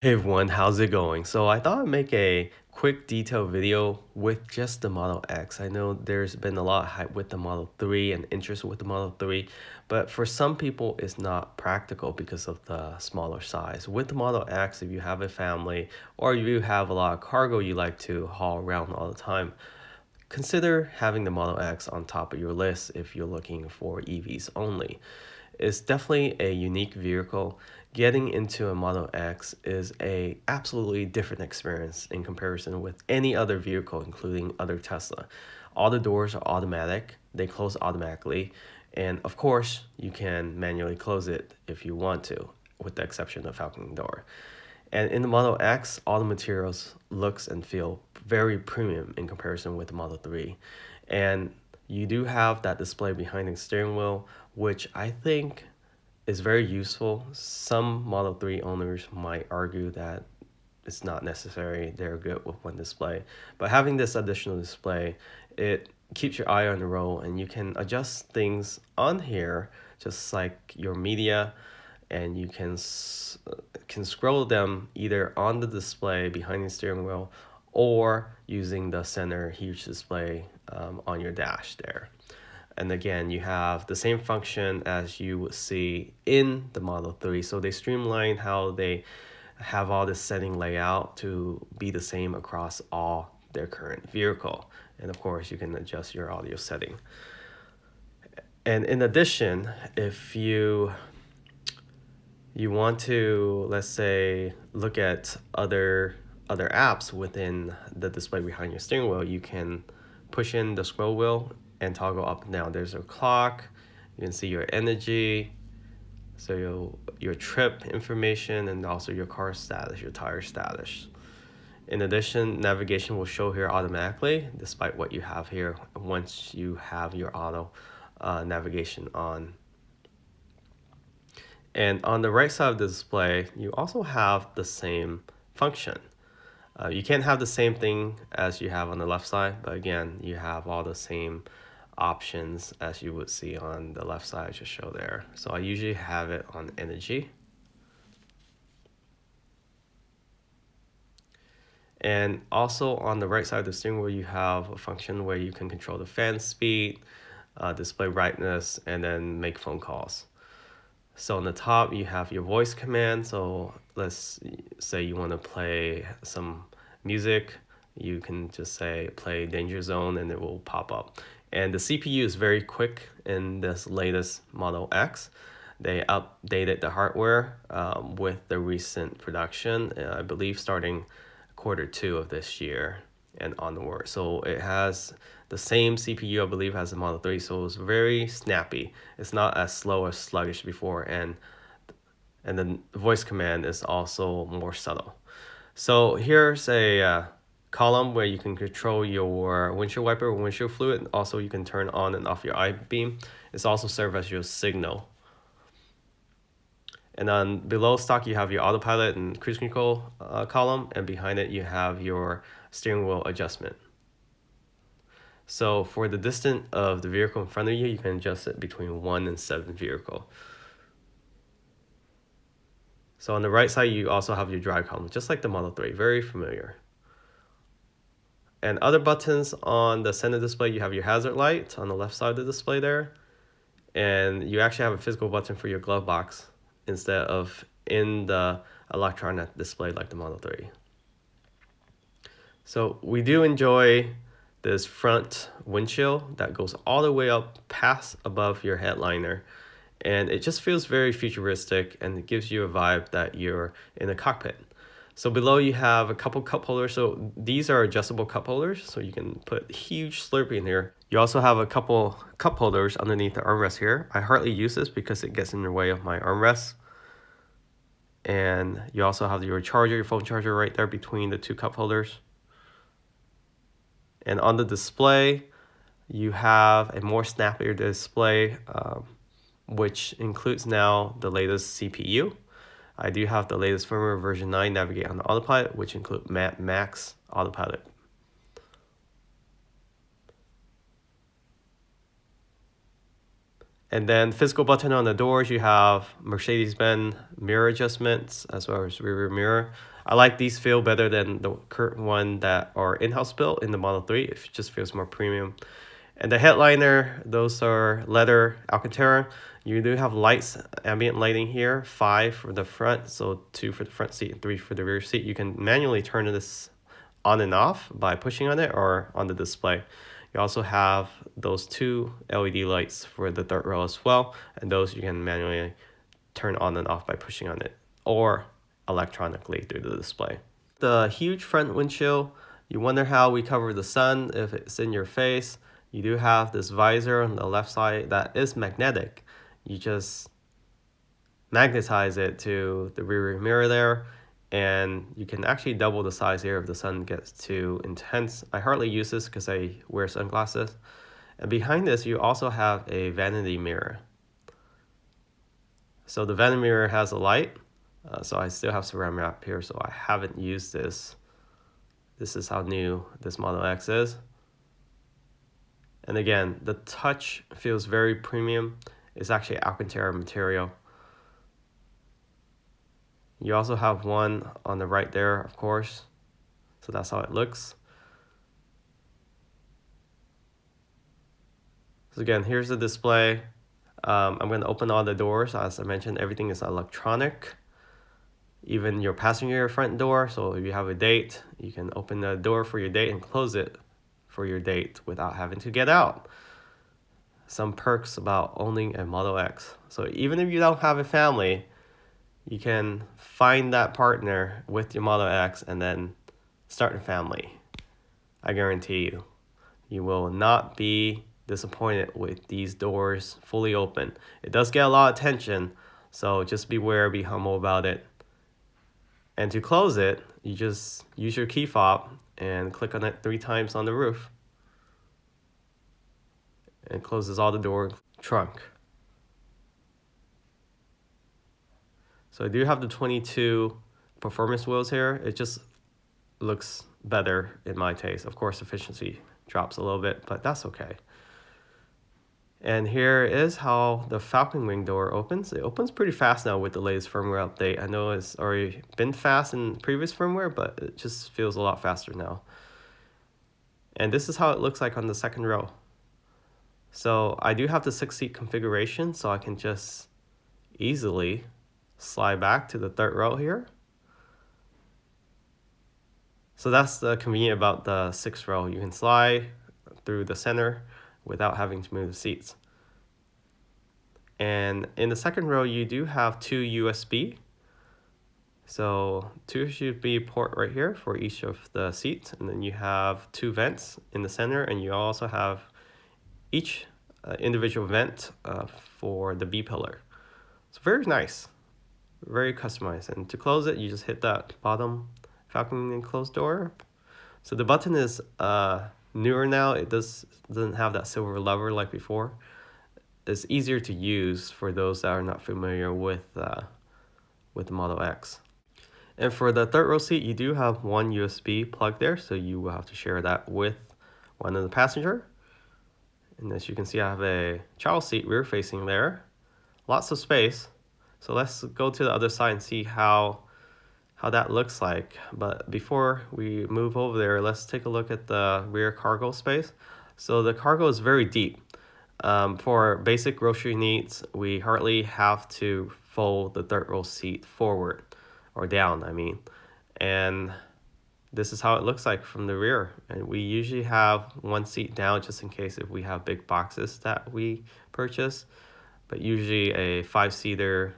Hey everyone, how's it going? So I thought I'd make a quick detailed video with just the Model X. I know there's been a lot of hype with the Model 3 and interest with the Model 3, but for some people it's not practical because of the smaller size. With the Model X, if you have a family or you have a lot of cargo you like to haul around all the time, consider having the Model X on top of your list if you're looking for EVs only. It's definitely a unique vehicle. Getting into a Model X is a absolutely different experience in comparison with any other vehicle, including other Tesla. All the doors are automatic, they close automatically, and of course, you can manually close it if you want to, with the exception of Falcon door. And in the Model X, all the materials looks and feel very premium in comparison with the Model 3. And you do have that display behind the steering wheel, which I think is very useful. Some Model 3 owners might argue that it's not necessary. They're good with one display. But having this additional display, it keeps your eye on the road and you can adjust things on here, just like your media, and you can scroll them either on the display behind the steering wheel or using the center huge display on your dash there. And again, you have the same function as you would see in the Model 3. So they streamline how they have all this setting layout to be the same across all their current vehicle. And of course, you can adjust your audio setting. And in addition, if you want to, let's say, look at other apps within the display behind your steering wheel, you can push in the scroll wheel and toggle up and down. There's a clock. You can see your energy, so your trip information, and also your car status, your tire status. In addition, navigation will show here automatically, despite what you have here once you have your auto navigation on. And on the right side of the display, you also have the same function. You can't have the same thing as you have on the left side, but again, you have all the same options as you would see on the left side I just showed there. So I usually have it on energy. And also on the right side of the steering wheel, you have a function where you can control the fan speed, display brightness, and then make phone calls. So on the top, you have your voice command. So let's say you want to play some music. You can just say play Danger Zone and it will pop up. And the CPU is very quick in this latest Model X. They updated the hardware with the recent production, I believe starting Q2 of this year and onward. So it has the same CPU, I believe, as the Model 3, so it's very snappy. It's not as slow or sluggish before, and the voice command is also more subtle. So here's a column where you can control your windshield wiper or windshield fluid. Also, you can turn on and off your I-beam. It's also serve as your signal. And then below stock, you have your autopilot and cruise control column, and behind it, you have your steering wheel adjustment. So for the distance of the vehicle in front of you, you can adjust it between 1 and 7 vehicle. So on the right side, you also have your drive column, just like the Model 3, very familiar. And other buttons on the center display, you have your hazard light on the left side of the display there. And you actually have a physical button for your glove box instead of in the electronic display like the Model 3. So we do enjoy this front windshield that goes all the way up past above your headliner, and it just feels very futuristic and it gives you a vibe that you're in a cockpit. So below you have a couple cup holders. So these are adjustable cup holders, so you can put huge Slurpee in here. You also have a couple cup holders underneath the armrest here. I hardly use this because it gets in the way of my armrest. And you also have your charger, your phone charger right there between the two cup holders. And on the display, you have a more snappier display, which includes now the latest CPU. I do have the latest firmware version 9 navigate on the autopilot, which include max autopilot. And then physical button on the doors, you have Mercedes-Benz mirror adjustments as well as rear mirror. I like these feel better than the current one that are in-house built in the Model 3. It just feels more premium. And the headliner, those are leather Alcantara. You do have lights, ambient lighting here, 5 for the front, so 2 for the front seat and 3 for the rear seat. You can manually turn this on and off by pushing on it or on the display. You also have those 2 LED lights for the third row as well, and those you can manually turn on and off by pushing on it or electronically through the display. The huge front windshield, you wonder how we cover the sun if it's in your face. You do have this visor on the left side that is magnetic. You just magnetize it to the rear mirror there, and you can actually double the size here if the sun gets too intense. I hardly use this because I wear sunglasses. And behind this, you also have a vanity mirror. So the vanity mirror has a light. So I still have Saran wrap here, so I haven't used this. This is how new this Model X is. And again, the touch feels very premium. It's actually Alcantara material. You also have one on the right there, of course. So that's how it looks. So again, here's the display. I'm going to open all the doors. As I mentioned, everything is electronic. Even your passenger front door. So if you have a date, you can open the door for your date and close it for your date without having to get out. Some perks about owning a Model X. So even if you don't have a family, you can find that partner with your Model X and then start a family. I guarantee you, you will not be disappointed with these doors fully open. It does get a lot of attention, so just beware, be humble about it. And to close it, you just use your key fob and click on it 3 times on the roof. And closes all the door trunk. So I do have the 22 performance wheels here. It just looks better in my taste. Of course, efficiency drops a little bit, but that's okay. And here is how the Falcon Wing door opens. It opens pretty fast now with the latest firmware update. I know it's already been fast in previous firmware, but it just feels a lot faster now. And this is how it looks like on the second row. So I do have the 6-seat configuration, so I can just easily slide back to the third row here. So that's the convenient about the 6th row. You can slide through the center without having to move the seats. And in the second row, you do have 2 USB. So 2 USB port right here for each of the seats. And then you have 2 vents in the center, and you also have each individual vent for the B pillar. It's very nice, very customized. And to close it, you just hit that bottom Falcon enclosed door. So the button is newer now. It doesn't have that silver lever like before. It's easier to use for those that are not familiar with the Model X. And for the third row seat, you do have 1 USB plug there, so you will have to share that with one of the passenger. And as you can see, I have a child seat rear facing there. Lots of space. So let's go to the other side and see how that looks like. But before we move over there, let's take a look at the rear cargo space. So the cargo is very deep. For basic grocery needs, we hardly have to fold the third row seat forward or down, I mean. And this is how it looks like from the rear. And we usually have 1 seat down just in case if we have big boxes that we purchase. But usually a 5-seater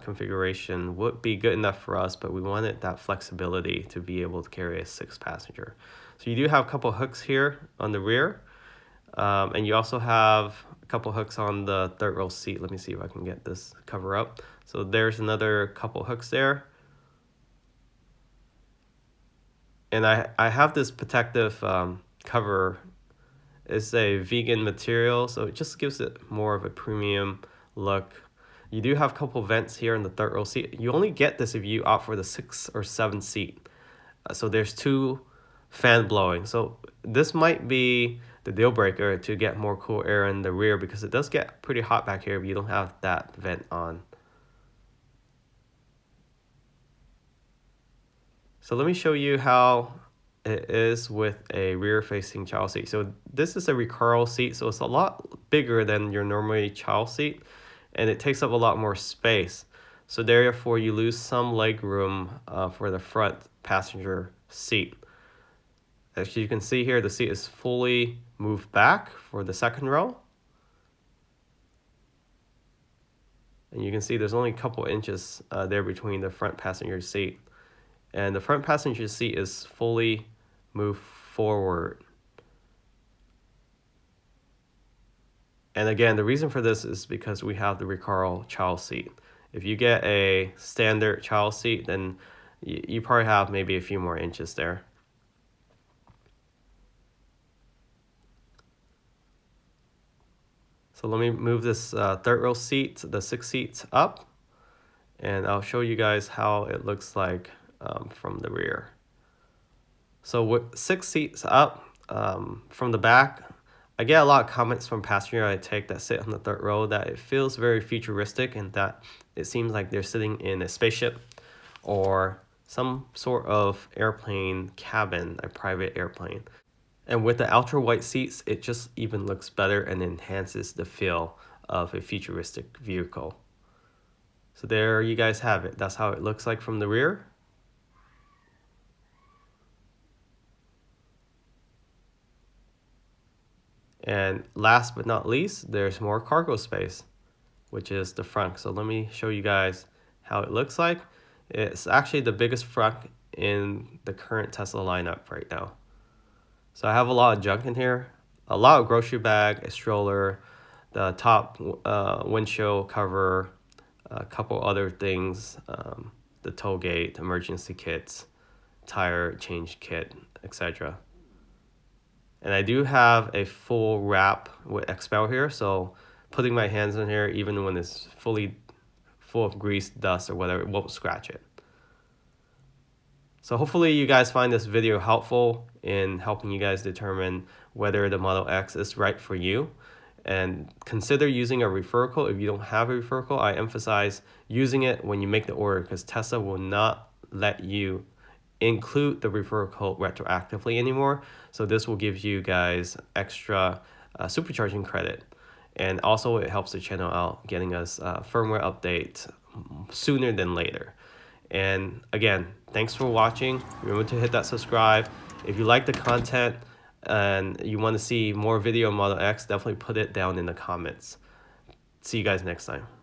configuration would be good enough for us, but we wanted that flexibility to be able to carry a 6-passenger. So you do have a couple hooks here on the rear. And you also have a couple hooks on the third row seat. Let me see if I can get this cover up. So there's another couple hooks there. And I have this protective cover. It's a vegan material, so it just gives it more of a premium look. You do have a couple vents here in the third row seat. You only get this if you opt for the 6 or 7 seat. So there's 2 fan blowing. So this might be the deal breaker to get more cool air in the rear, because it does get pretty hot back here if you don't have that vent on. So let me show you how it is with a rear facing child seat. So this is a recurl seat, so it's a lot bigger than your normally child seat, and it takes up a lot more space. So therefore you lose some leg room for the front passenger seat. As you can see here, the seat is fully moved back for the second row. And you can see there's only a couple inches there between the front passenger seat. And the front passenger seat is fully moved forward. And again, the reason for this is because we have the recurl child seat. If you get a standard child seat, then you probably have maybe a few more inches there. So let me move this third row seat, the 6 seats up, and I'll show you guys how it looks like from the rear. So with 6 seats up from the back, I get a lot of comments from passengers I take that sit on the third row that it feels very futuristic and that it seems like they're sitting in a spaceship or some sort of airplane cabin, a private airplane. And with the ultra white seats, it just even looks better and enhances the feel of a futuristic vehicle. So there you guys have it. That's how it looks like from the rear. And last but not least, there's more cargo space, which is the front. So let me show you guys how it looks like. It's actually the biggest front in the current Tesla lineup right now. So I have a lot of junk in here, a lot of grocery bag, a stroller, the top windshield cover, a couple other things, the tow gate, emergency kits, tire change kit, etc. And I do have a full wrap with Expel here, so putting my hands in here, even when it's fully full of grease, dust, or whatever, it won't scratch it. So hopefully you guys find this video helpful in helping you guys determine whether the Model X is right for you. And consider using a referral code. If you don't have a referral code, I emphasize using it when you make the order, because Tesla will not let you include the referral code retroactively anymore. So this will give you guys extra supercharging credit. And also it helps the channel out, getting us firmware updates sooner than later. And again, thanks for watching. Remember to hit that subscribe. If you like the content and you want to see more video on Model X, definitely put it down in the comments. See you guys next time.